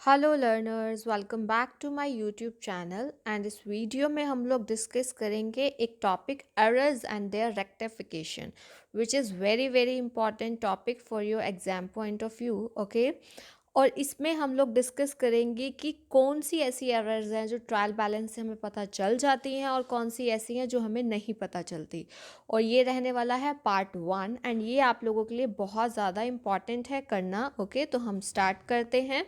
Hello learners, welcome back to my YouTube channel and इस video में हम लोग डिस्कस करेंगे एक topic errors and their rectification which is very very important topic for your exam point of view. Okay, और इसमें हम लोग डिस्कस करेंगे कि कौन सी ऐसी एरर्स हैं जो ट्रायल बैलेंस से हमें पता चल जाती हैं और कौन सी ऐसी हैं जो हमें नहीं पता चलती। और ये रहने वाला है पार्ट 1 एंड ये आप लोगों के लिए बहुत ज़्यादा इम्पॉर्टेंट है करना। ओके, तो हम स्टार्ट करते हैं।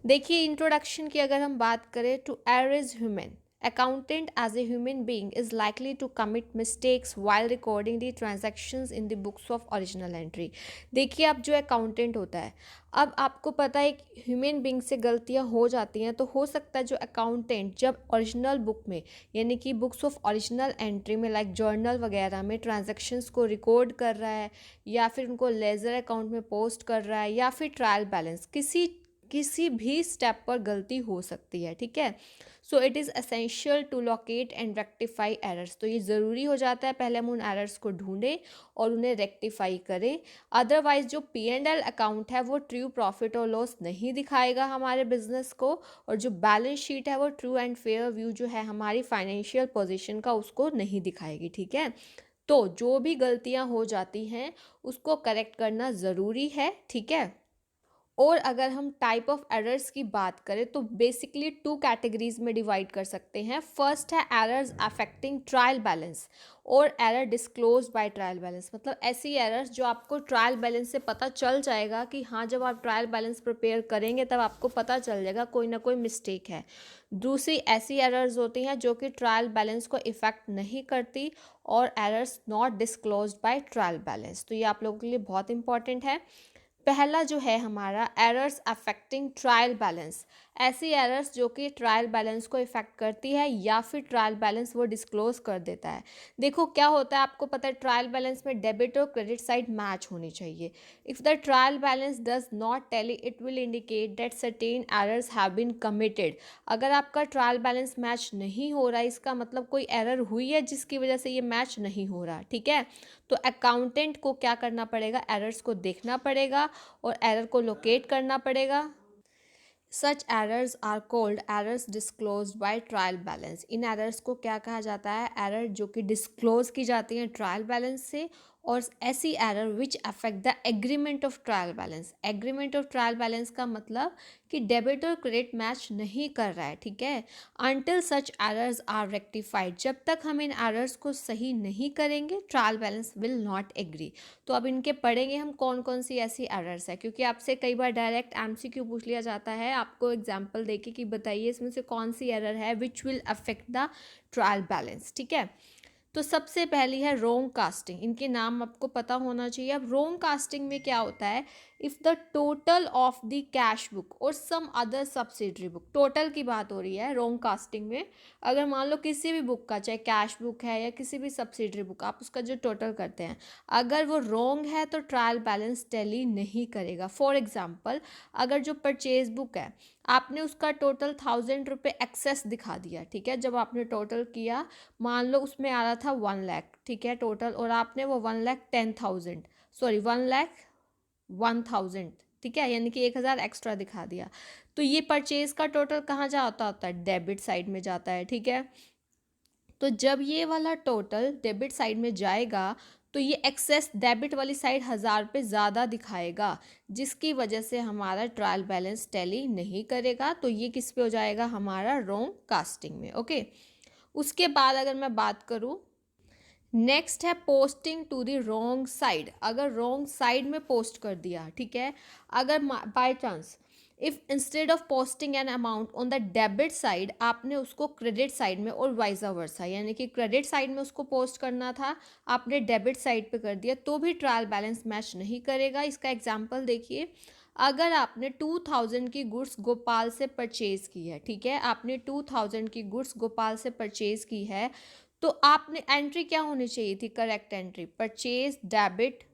देखिए, इंट्रोडक्शन की अगर हम बात करें, to err is human. Accountant as a human being is likely to commit mistakes while recording the transactions in the books of original entry. देखिए, अब जो अकाउंटेंट होता है, अब आपको पता है कि ह्यूमन बीइंग से गलतियां हो जाती हैं, तो हो सकता है जो अकाउंटेंट जब ओरिजिनल बुक में यानी कि बुक्स ऑफ ओरिजिनल एंट्री में लाइक जर्नल वगैरह में ट्रांजैक्शंस को रिकॉर्ड कर रहा है या फिर उनको लेजर अकाउंट में पोस्ट कर रहा है या फिर ट्रायल बैलेंस किसी किसी भी स्टेप पर गलती हो सकती है। ठीक है, so it is essential to locate and rectify errors. तो ये ज़रूरी हो जाता है पहले हम उन एरर्स को ढूंढें और उन्हें रेक्टिफाई करें। अदरवाइज जो P&L अकाउंट है वो ट्रू प्रॉफिट और लॉस नहीं दिखाएगा हमारे बिजनेस को, और जो बैलेंस शीट है वो ट्रू एंड फेयर व्यू जो है हमारी फाइनेंशियल पोजिशन का उसको नहीं दिखाएगी। ठीक है, तो जो भी गलतियां हो जाती हैं उसको करेक्ट करना ज़रूरी है। ठीक है, और अगर हम टाइप ऑफ एरर्स की बात करें तो बेसिकली टू कैटेगरीज में डिवाइड कर सकते हैं। फर्स्ट है एरर्स अफेक्टिंग ट्रायल बैलेंस और error disclose by trial balance. मतलब ऐसी एरर्स जो आपको ट्रायल बैलेंस से पता चल जाएगा कि हाँ, जब आप ट्रायल बैलेंस प्रिपेयर करेंगे तब आपको पता चल जाएगा कोई ना कोई मिस्टेक है। दूसरी ऐसी एरर्स होती हैं जो कि ट्रायल बैलेंस को इफेक्ट नहीं करती और errors not disclose by trial balance. तो ये आप लोगों के लिए बहुत इंपॉर्टेंट है। पहला जो है हमारा एरर्स अफेक्टिंग ट्रायल बैलेंस। ऐसी एरर्स जो कि ट्रायल बैलेंस को इफेक्ट करती है या फिर ट्रायल बैलेंस वो डिस्क्लोज कर देता है। देखो क्या होता है, आपको पता है ट्रायल बैलेंस में डेबिट और क्रेडिट साइड मैच होनी चाहिए। If the trial balance does not tally it will indicate that certain errors have been committed. अगर आपका ट्रायल बैलेंस मैच नहीं हो रहा है, इसका मतलब कोई एरर हुई है जिसकी वजह से ये मैच नहीं हो रहा। ठीक है, तो अकाउंटेंट को क्या करना पड़ेगा, एरर्स को देखना पड़ेगा और एरर को लोकेट करना पड़ेगा। Such errors are called errors disclose by trial balance. इन एरर्स को क्या कहा जाता है, एरर जो कि डिस्क्लोज की जाती हैं ट्रायल बैलेंस से। और ऐसी error which affect the agreement of trial balance. Agreement of trial balance का मतलब कि डेबिट और क्रेडिट मैच नहीं कर रहा है। ठीक है, until such errors are rectified, जब तक हम इन एरर्स को सही नहीं करेंगे trial balance will not agree. तो अब इनके पढ़ेंगे हम कौन कौन सी ऐसी एरर्स है, क्योंकि आपसे कई बार डायरेक्ट MCQ पूछ लिया जाता है आपको एग्जाम्पल देके कि बताइए इसमें से कौन सी एरर है which will affect the trial balance. ठीक है, तो सबसे पहली है रोंग कास्टिंग। इनके नाम आपको पता होना चाहिए। अब रोंग कास्टिंग में क्या होता है, if the total of the cash book और some other subsidiary book, total की बात हो रही है रोंग कास्टिंग में। अगर मान लो किसी भी बुक का, चाहे कैश बुक है या किसी भी सब्सिडरी बुक, आप उसका जो टोटल करते हैं अगर वो रोंग है तो ट्रायल बैलेंस टैली नहीं करेगा। फॉर एग्जाम्पल, अगर जो परचेज बुक है आपने उसका टोटल 1000 रुपये एक्सेस दिखा दिया। ठीक है, जब आपने टोटल किया, मान लो उसमें आ रहा था 1 लाख। ठीक है, टोटल, और आपने वो 1,10,000 सॉरी 1,01,000, ठीक है, यानी कि 1,000 एक्स्ट्रा दिखा दिया। तो ये परचेज का टोटल कहाँ जाता होता है, डेबिट साइड में जाता है। ठीक है, तो जब ये वाला टोटल डेबिट साइड में जाएगा तो ये एक्सेस डेबिट वाली साइड 1,000 पे ज़्यादा दिखाएगा, जिसकी वजह से हमारा ट्रायल बैलेंस टैली नहीं करेगा। तो ये किस पे हो जाएगा, हमारा रोंग कास्टिंग में। ओके, उसके बाद अगर मैं बात करूँ, नेक्स्ट है posting to the wrong side. अगर रॉन्ग साइड में पोस्ट कर दिया, ठीक है, अगर by chance if instead of posting an amount on the debit side आपने उसको क्रेडिट साइड में, और वाइजा वर्सा, यानी कि क्रेडिट साइड में उसको पोस्ट करना था, आपने डेबिट साइड पे कर दिया, तो भी ट्रायल बैलेंस मैच नहीं करेगा। इसका एग्जांपल देखिए, अगर आपने 2000 की गुड्स गोपाल से परचेज की है, ठीक है, आपने 2000 की गुड्स गोपाल से परचेज की है, तो आपने एंट्री क्या होनी चाहिए थी, correct entry, purchase debit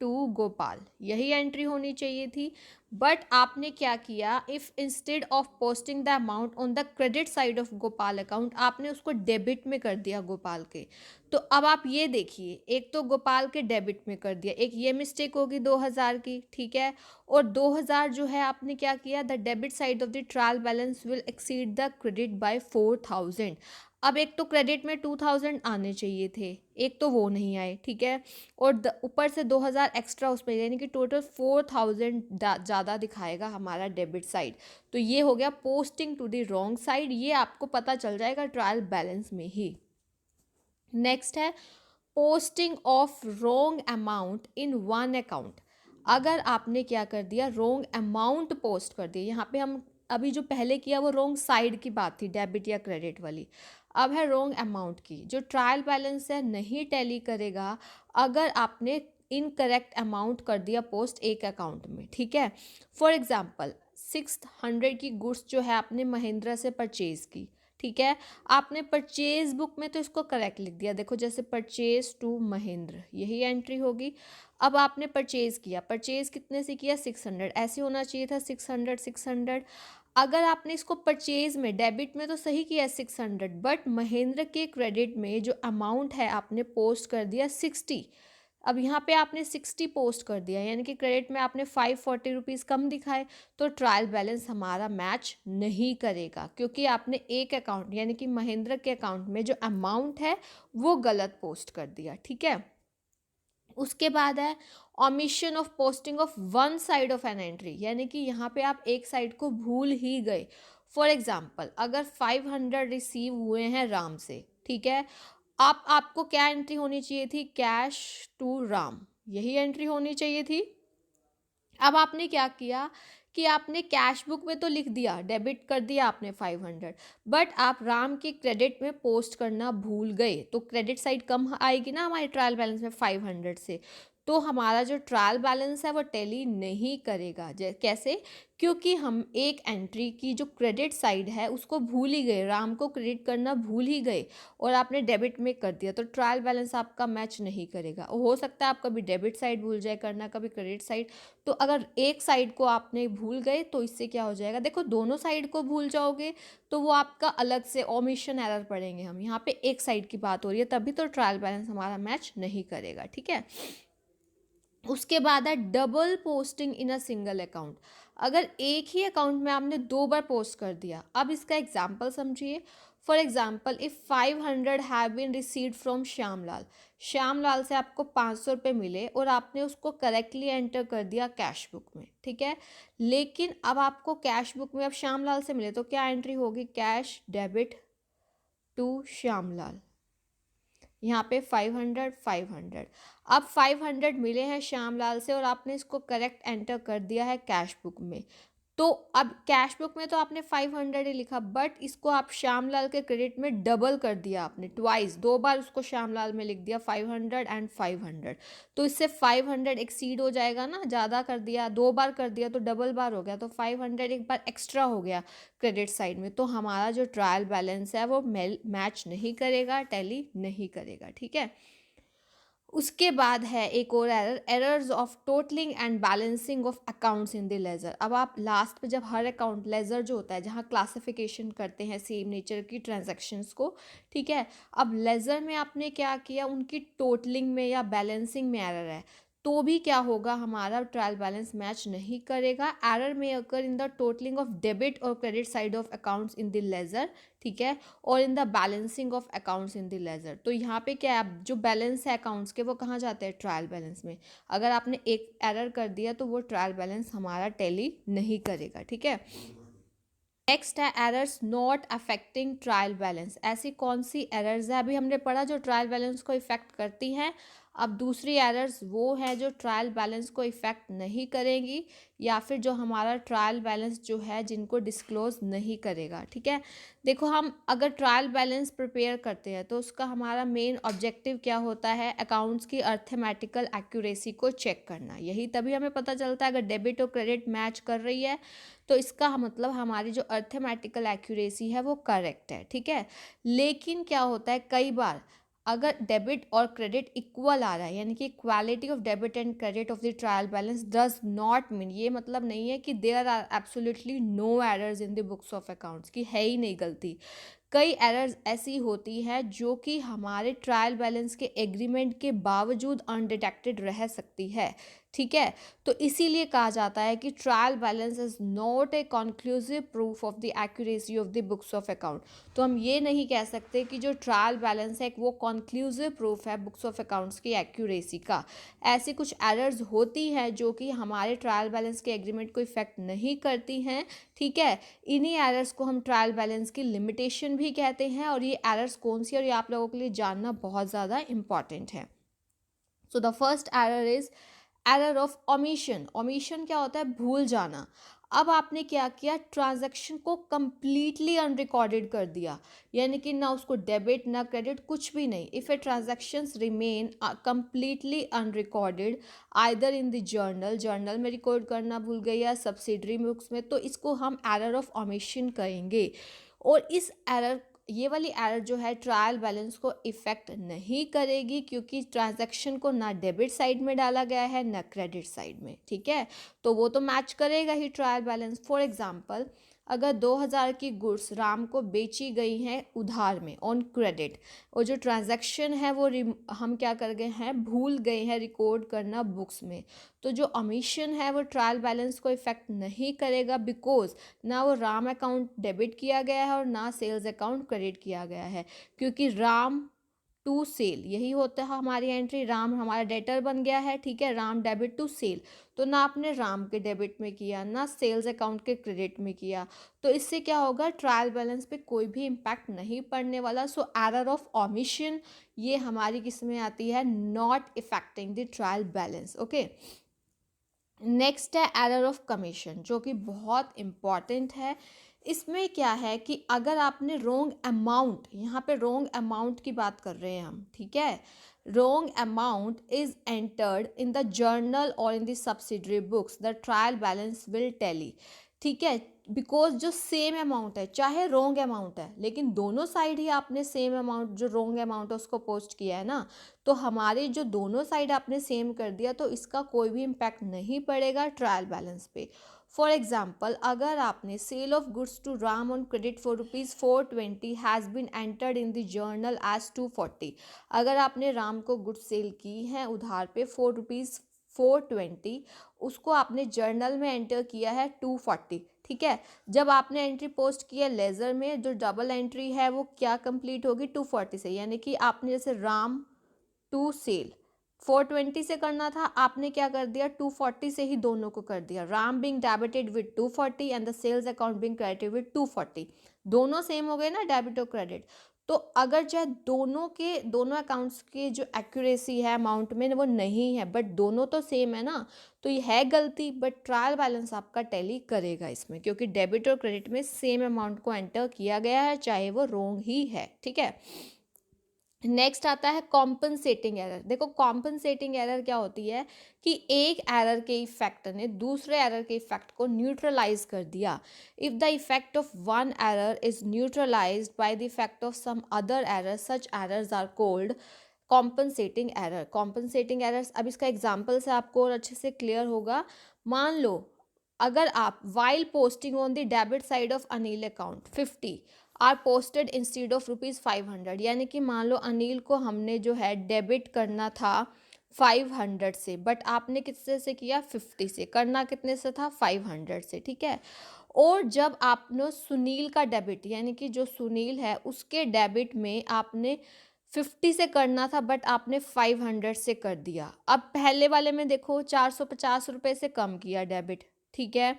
to Gopal, यही एंट्री होनी चाहिए थी। बट आपने क्या किया, if instead of posting the amount on the credit side of Gopal account, आपने उसको डेबिट में कर दिया गोपाल के। तो अब आप ये देखिए, एक तो गोपाल के डेबिट में कर दिया, एक ये मिस्टेक होगी 2000 की, ठीक है। और 2000 जो है आपने क्या किया, the debit side of the trial balance will exceed the credit by 4000। अब एक तो क्रेडिट में 2000 आने चाहिए थे, एक तो वो नहीं आए, ठीक है। और ऊपर से 2000 एक्स्ट्रा उसमें, यानी कि टोटल 4000 ज़्यादा दिखाएगा हमारा डेबिट साइड। तो ये हो गया posting to the wrong side, ये आपको पता चल जाएगा ट्रायल बैलेंस में ही। नेक्स्ट है posting of wrong amount in one account. अगर आपने क्या कर दिया, रॉन्ग अमाउंट पोस्ट कर दिया, यहाँ पे हम अभी जो पहले किया वो रॉन्ग साइड की बात थी, डेबिट या क्रेडिट वाली। अब है रॉन्ग अमाउंट की, जो ट्रायल बैलेंस है नहीं टैली करेगा अगर आपने इनकरेक्ट अमाउंट कर दिया पोस्ट एक अकाउंट में, ठीक है। फॉर एग्जाम्पल 600 की गुड्स जो है आपने महिंद्रा से परचेज की, ठीक है। आपने परचेज बुक में तो इसको करेक्ट लिख दिया, देखो जैसे परचेज टू महेंद्र, यही एंट्री होगी। अब आपने परचेज किया, परचेज कितने से किया, 600, ऐसे होना चाहिए था 600 600। अगर आपने इसको परचेज में डेबिट में तो सही किया 600, बट महेंद्र के क्रेडिट में जो अमाउंट है आपने पोस्ट कर दिया 60। अब यहाँ पे आपने 60 पोस्ट कर दिया, यानी कि क्रेडिट में आपने 540 रुपीज़ कम दिखाए, तो ट्रायल बैलेंस हमारा मैच नहीं करेगा, क्योंकि आपने एक अकाउंट यानी कि महेंद्र के अकाउंट में जो अमाउंट है वो गलत पोस्ट कर दिया, ठीक है। उसके बाद है omission of posting of one side of an entry, यानी कि यहाँ पे आप एक साइड को भूल ही गए। फॉर एग्जाम्पल अगर 500 रिसीव हुए हैं राम से, ठीक है, आपको क्या एंट्री होनी चाहिए थी, कैश टू राम, यही एंट्री होनी चाहिए थी। अब आपने क्या किया कि आपने कैश बुक में तो लिख दिया, डेबिट कर दिया आपने 500, बट आप राम के क्रेडिट में पोस्ट करना भूल गए, तो क्रेडिट साइड कम आएगी ना हमारे ट्रायल बैलेंस में 500 से, तो हमारा जो ट्रायल बैलेंस है वो टैली नहीं करेगा। कैसे, क्योंकि हम एक एंट्री की जो क्रेडिट साइड है उसको भूल ही गए, राम को क्रेडिट करना भूल ही गए और आपने डेबिट में कर दिया, तो ट्रायल बैलेंस आपका मैच नहीं करेगा। हो सकता है आप कभी डेबिट साइड भूल जाए करना, कभी क्रेडिट साइड। तो अगर एक साइड को आपने भूल गए तो इससे क्या हो जाएगा, देखो दोनों साइड को भूल जाओगे तो वो आपका अलग से ओमिशन एरर पढ़ेंगे हम, यहाँ पे एक साइड की बात हो रही है, तभी तो ट्रायल बैलेंस हमारा मैच नहीं करेगा, ठीक है। उसके बाद है double posting in a single account. अगर एक ही अकाउंट में आपने दो बार पोस्ट कर दिया, अब इसका एग्जाम्पल समझिए। For example if 500 have been received from Shyamlal, Shyamlal से आपको 500 रुपये मिले और आपने उसको करेक्टली एंटर कर दिया कैश बुक में, ठीक है। लेकिन अब आपको कैश बुक में अब श्यामलाल से मिले तो क्या एंट्री होगी, कैश डेबिट टू श्यामलाल, यहाँ पे 500 500। अब 500 मिले हैं श्यामलाल से और आपने इसको करेक्ट एंटर कर दिया है कैश बुक में, तो अब कैश बुक में तो आपने 500 ही लिखा, बट इसको आप श्यामलाल के क्रेडिट में डबल कर दिया आपने, ट्वाइस, दो बार उसको श्यामलाल में लिख दिया 500 एंड 500, तो इससे 500 एक्सीड हो जाएगा ना, ज़्यादा कर दिया, दो बार कर दिया तो डबल बार हो गया, तो 500 एक बार एक्स्ट्रा हो गया क्रेडिट साइड में, तो हमारा जो ट्रायल बैलेंस है वो मैच नहीं करेगा, टैली नहीं करेगा, ठीक है। उसके बाद है एक और error, errors of totalling and balancing of accounts in the ledger. अब आप लास्ट पे जब हर अकाउंट लेजर जो होता है जहाँ क्लासिफिकेशन करते हैं सेम नेचर की ट्रांजैक्शंस को, ठीक है, अब लेजर में आपने क्या किया, उनकी टोटलिंग में या बैलेंसिंग में एरर है, तो भी क्या होगा, हमारा ट्रायल बैलेंस मैच नहीं करेगा। एरर में occur in the totalling of debit और credit side of accounts in the ledger, ठीक है, और in the balancing of accounts in the ledger. तो यहाँ पे क्या है, जो बैलेंस है अकाउंट्स के वो कहाँ जाते हैं, ट्रायल बैलेंस में। अगर आपने एक एरर कर दिया तो वो ट्रायल बैलेंस हमारा टैली नहीं करेगा, ठीक है। नेक्स्ट है errors not affecting trial balance. ऐसी कौन सी एरर्स है, अभी हमने पढ़ा जो ट्रायल बैलेंस को इफेक्ट करती हैं, अब दूसरी एरर्स वो है जो ट्रायल बैलेंस को इफेक्ट नहीं करेंगी या फिर जो हमारा ट्रायल बैलेंस जो है जिनको डिस्क्लोज नहीं करेगा, ठीक है। देखो हम अगर ट्रायल बैलेंस प्रिपेयर करते हैं तो उसका हमारा मेन ऑब्जेक्टिव क्या होता है, अकाउंट्स की अर्थमेटिकल एक्यूरेसी को चेक करना, यही तभी हमें पता चलता है अगर डेबिट और क्रेडिट मैच कर रही है तो इसका मतलब हमारी जो अर्थमेटिकल एक्यूरेसी है वो करेक्ट है, ठीक है। लेकिन क्या होता है कई बार अगर डेबिट और क्रेडिट इक्वल आ रहा है, यानी कि equality of debit and credit of the trial balance does not mean, ये मतलब नहीं है कि there are absolutely no errors in the books of accounts, की है ही नहीं गलती। कई एरर्स ऐसी होती है जो कि हमारे ट्रायल बैलेंस के एग्रीमेंट के बावजूद अनडिटेक्टेड रह सकती है, ठीक है। तो इसीलिए कहा जाता है कि trial balance is not a conclusive proof of the accuracy of the books of account. तो हम ये नहीं कह सकते कि जो ट्रायल बैलेंस है वो कंक्लूसिव प्रूफ है बुक्स ऑफ अकाउंट्स की एक्यूरेसी का। ऐसी कुछ एरर्स होती हैं जो कि हमारे ट्रायल बैलेंस के एग्रीमेंट को इफेक्ट नहीं करती हैं, ठीक है। इन्हीं एरर्स को हम ट्रायल बैलेंस की लिमिटेशन भी कहते हैं, और ये एरर्स कौन सी, और ये आप लोगों के लिए जानना बहुत ज़्यादा इंपॉर्टेंट है। So the first error is error of omission. Omission क्या होता है? भूल जाना। अब आपने क्या किया, ट्रांजैक्शन को कंप्लीटली अनरिकॉर्डेड कर दिया, यानी कि ना उसको डेबिट ना क्रेडिट कुछ भी नहीं। If A transactions remain completely unrecorded either in the journal, journal में रिकॉर्ड करना भूल गए या सब्सिडरी बुक्स में, तो इसको हम एरर ऑफ ओमिशन कहेंगे। और इस एरर, ये वाली एरर जो है ट्रायल बैलेंस को इफेक्ट नहीं करेगी, क्योंकि ट्रांजैक्शन को ना डेबिट साइड में डाला गया है ना क्रेडिट साइड में, ठीक है। तो वो तो मैच करेगा ही ट्रायल बैलेंस। फॉर एग्जांपल, अगर 2000 की गुड्स राम को बेची गई हैं उधार में ऑन क्रेडिट, और जो ट्रांजैक्शन है वो हम क्या कर गए हैं, भूल गए हैं रिकॉर्ड करना बुक्स में, तो जो ओमिशन है वो ट्रायल बैलेंस को इफेक्ट नहीं करेगा, बिकॉज ना वो राम अकाउंट डेबिट किया गया है और ना सेल्स अकाउंट क्रेडिट किया गया है। क्योंकि राम टू सेल यही होता है हमारी एंट्री, राम हमारा डेटर बन गया है, ठीक है, राम डेबिट टू सेल, तो ना आपने राम के डेबिट में किया ना सेल्स अकाउंट के क्रेडिट में किया, तो इससे क्या होगा, ट्रायल बैलेंस पे कोई भी इम्पैक्ट नहीं पड़ने वाला। सो एरर ऑफ ओमिशन ये हमारी किस में आती है, not affecting the trial balance, okay. Next है एरर ऑफ कमीशन, जो कि बहुत इम्पॉर्टेंट है। इसमें क्या है कि अगर आपने रोंग अमाउंट, यहाँ पे रोंग अमाउंट की बात कर रहे हैं हम, ठीक है, wrong amount is entered in the journal और in the subsidiary books, the trial balance will tally, ठीक है। बिकॉज जो सेम अमाउंट है, चाहे रोंग अमाउंट है, लेकिन दोनों साइड ही आपने सेम अमाउंट, जो रोंग अमाउंट है उसको पोस्ट किया है ना, तो हमारे जो दोनों साइड आपने सेम कर दिया, तो इसका कोई भी इम्पैक्ट नहीं पड़ेगा ट्रायल बैलेंस पे। फॉर एग्जाम्पल, अगर आपने sale of goods to Ram on credit for ₹420 has been entered in the journal as 240, अगर आपने राम को गुड्स सेल की हैं उधार पे ₹420, उसको आपने जर्नल में एंटर किया है 240, ठीक है। जब आपने एंट्री पोस्ट की है लेजर में, जो डबल एंट्री है वो क्या कंप्लीट होगी, 240 से, यानी कि आपने जैसे राम टू सेल 420 से करना था, आपने क्या कर दिया, 240 से ही दोनों को कर दिया, Ram being debited with 240 and the sales account being credited with 240, दोनों सेम हो गए ना, डेबिट और क्रेडिट। तो अगर चाहे दोनों अकाउंट्स की जो एक्यूरेसी है अमाउंट में वो नहीं है, बट दोनों तो सेम है ना, तो ये है गलती, बट ट्रायल बैलेंस आपका टैली करेगा इसमें, क्योंकि डेबिट और क्रेडिट में सेम अमाउंट को एंटर किया गया है, चाहे वो रोंग ही है, ठीक है। नेक्स्ट आता है कॉम्पनसेटिंग एरर। देखो कॉम्पनसेटिंग एरर क्या होती है कि एक एरर के इफेक्ट ने दूसरे एरर के इफेक्ट को न्यूट्रलाइज कर दिया। If the effect of one error is neutralised by the effect of some other error, such errors are called compensating error. Compensating errors, अब इसका एग्जाम्पल से आपको और अच्छे से क्लियर होगा। मान लो अगर आप while posting on the debit side of Anil account 50 are posted instead of ₹500, यानी कि मान लो अनिल को हमने जो है डेबिट करना था 500 से, बट आपने कितने से किया, 50 से, करना कितने से था, 500 से, ठीक है। और जब आपने सुनील का डेबिट, यानी कि जो सुनील है उसके डेबिट में आपने 50 से करना था, बट आपने 500 से कर दिया। अब पहले वाले में देखो 450 रुपये से कम किया डेबिट, ठीक है,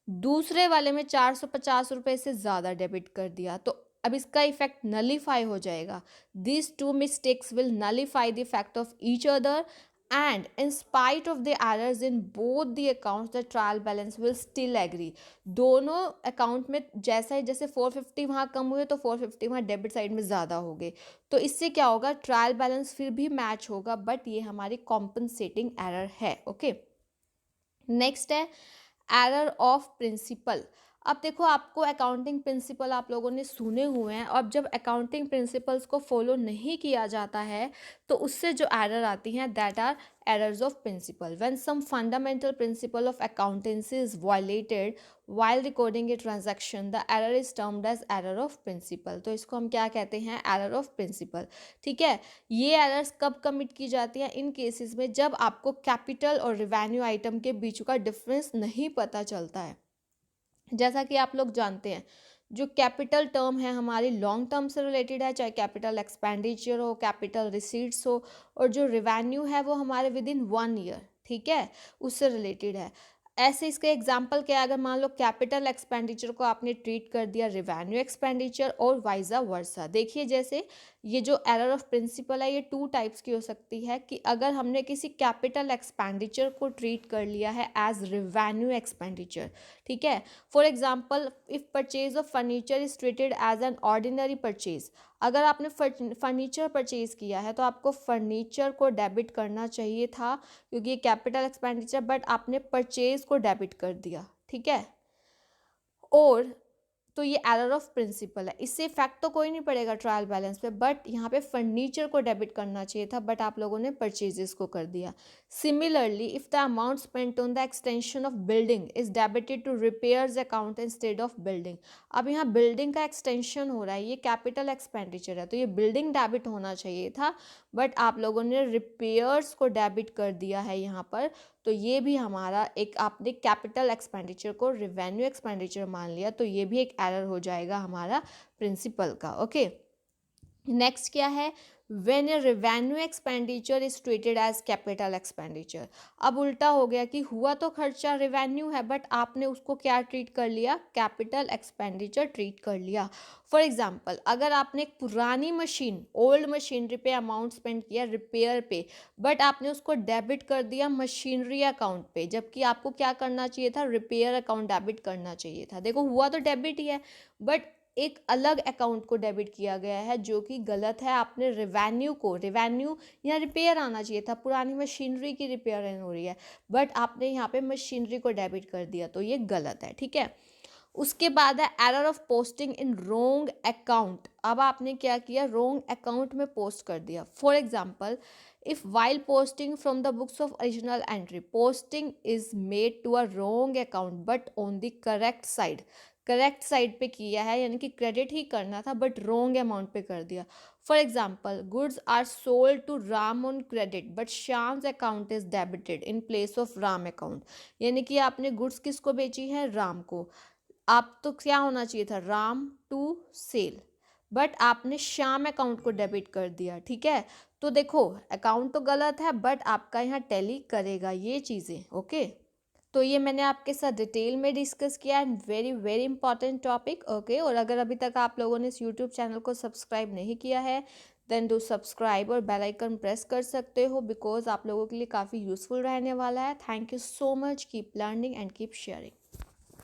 दूसरे वाले में 450 रुपये से ज़्यादा डेबिट कर दिया, तो अब इसका इफेक्ट नलीफाई हो जाएगा। This two mistakes will nullify the effect of each other and in spite of the errors in both the accounts the trial balance will still agree. दोनों अकाउंट में जैसे 450 वहाँ कम हुए तो 450 वहाँ डेबिट साइड में ज़्यादा हो गए, तो इससे क्या होगा, ट्रायल बैलेंस फिर भी मैच होगा, बट ये हमारी कॉम्पनसेटिंग एरर है, ओके। नेक्स्ट है एरर ऑफ प्रिंसिपल। अब देखो, आपको अकाउंटिंग प्रिंसिपल आप लोगों ने सुने हुए हैं, अब जब अकाउंटिंग प्रिंसिपल्स को फॉलो नहीं किया जाता है तो उससे जो एरर आती हैं that are errors of principle. When some fundamental principle of accountancy is violated while recording a transaction, the error is termed as error of principle। तो इसको हम क्या कहते हैं, error of principle। ठीक है, ये एरर्स कब कमिट की जाती हैं, इन केसेस में जब आपको कैपिटल और रिवेन्यू आइटम के बीच का डिफरेंस नहीं पता चलता है। जैसा कि आप लोग जानते हैं, जो कैपिटल टर्म है हमारी लॉन्ग टर्म से रिलेटेड है, चाहे कैपिटल एक्सपेंडिचर हो, कैपिटल रिसीट्स हो, और जो रिवेन्यू है वो हमारे विद इन 1 ईयर, ठीक है, उससे रिलेटेड है। ऐसे इसके एग्जांपल क्या है, अगर मान लो कैपिटल एक्सपेंडिचर को आपने ट्रीट कर दिया रिवेन्यू एक्सपेंडिचर और वाइजा वर्सा। देखिए, जैसे ये जो एरर ऑफ प्रिंसिपल है ये 2 टाइप्स की हो सकती है कि अगर हमने किसी कैपिटल एक्सपेंडिचर को ट्रीट कर लिया है एज रिवेन्यू एक्सपेंडिचर, ठीक है। For example, if purchase of furniture is treated as an ordinary purchase, अगर आपने फर्नीचर परचेज किया है तो आपको फर्नीचर को डेबिट करना चाहिए था क्योंकि ये कैपिटल एक्सपेंडिचर, बट आपने परचेज को डेबिट कर दिया, ठीक है। और तो ये एरर ऑफ प्रिंसिपल है, इससे इफेक्ट तो कोई नहीं पड़ेगा ट्रायल बैलेंस पे, बट यहाँ पे फर्नीचर को डेबिट करना चाहिए था बट आप लोगों ने परचेजेस को कर दिया। Similarly, if the amount spent on the extension of building is debited to repairs account instead of building. अब यहाँ बिल्डिंग का एक्सटेंशन हो रहा है, ये कैपिटल एक्सपेंडिचर है तो ये बिल्डिंग डेबिट होना चाहिए था, बट आप लोगों ने रिपेयर्स को डेबिट कर दिया है यहाँ पर। तो ये भी हमारा एक, आपने कैपिटल एक्सपेंडिचर को रिवेन्यू एक्सपेंडिचर मान लिया, तो ये भी एक एरर हो जाएगा हमारा प्रिंसिपल का। ओके, नेक्स्ट क्या है, when a revenue expenditure is treated as capital expenditure. अब उल्टा हो गया कि हुआ तो खर्चा रेवेन्यू है बट आपने उसको क्या ट्रीट कर लिया, कैपिटल एक्सपेंडिचर ट्रीट कर लिया। फॉर एग्जाम्पल, अगर आपने एक पुरानी मशीन, ओल्ड मशीनरी पे अमाउंट स्पेंड किया रिपेयर पे, बट आपने उसको डेबिट कर दिया मशीनरी अकाउंट पे, जबकि आपको क्या करना चाहिए था, रिपेयर अकाउंट डेबिट करना चाहिए था। देखो, हुआ तो डेबिट ही है बट एक अलग अकाउंट को डेबिट किया गया है जो कि गलत है। आपने रिवेन्यू या रिपेयर आना चाहिए था, पुरानी मशीनरी की रिपेयर हो रही है बट आपने यहाँ पे मशीनरी को डेबिट कर दिया, तो ये गलत है, ठीक है। उसके बाद है error of posting in wrong account. अब आपने क्या किया, रोंग अकाउंट में पोस्ट कर दिया। For example, if while posting from the books of original entry posting is made to a wrong account but on the correct side, correct side पे किया है यानी कि क्रेडिट ही करना था बट रोंग अमाउंट पे कर दिया। For example, goods are sold to Ram on credit but Shyam's account is debited in place of Ram account, यानी कि आपने गुड्स किसको बेची है, राम को। आप तो क्या होना चाहिए था, राम टू सेल, बट आपने श्याम अकाउंट को डेबिट कर दिया, ठीक है। तो देखो, अकाउंट तो गलत है बट आपका यहाँ टैली करेगा ये चीज़ें। ओके, तो ये मैंने आपके साथ डिटेल में डिस्कस किया and very very important topic. Okay, और अगर अभी तक आप लोगों ने इस यूट्यूब चैनल को सब्सक्राइब नहीं किया है देन डू सब्सक्राइब और बेल आइकन प्रेस कर सकते हो बिकॉज आप लोगों के लिए काफ़ी यूज़फुल रहने वाला है। Thank you so much, keep learning and keep sharing.